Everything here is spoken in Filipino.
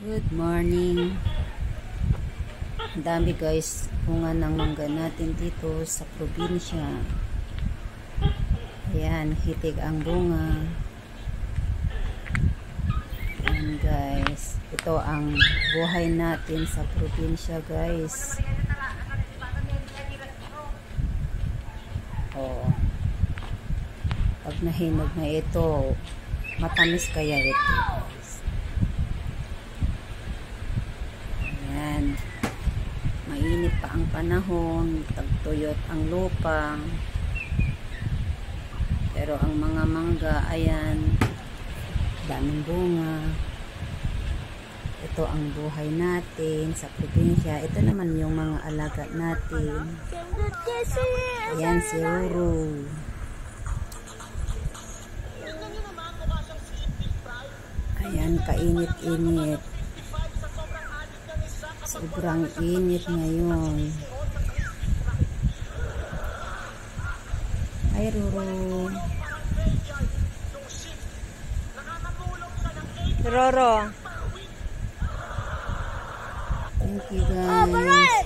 Good morning. Ang dami guys bunga ng mangga natin dito sa probinsya. Ayan, hitig ang bunga. Ayan guys, ito ang buhay natin sa probinsya guys. Oh. Pag nahinog na ito, matamis kaya ito guys. Ayan. Mainit pa ang panahon, tagtuyot ang lupa. Pero ang mga mangga, ayan, daming bunga. Ito ang buhay natin sa probinsya. Ito naman yung mga alaga natin. Ayan si Ruru. Ayan, kainit-init. Sobrang init ngayon. Ay, Ruru. Roro. Thank you guys.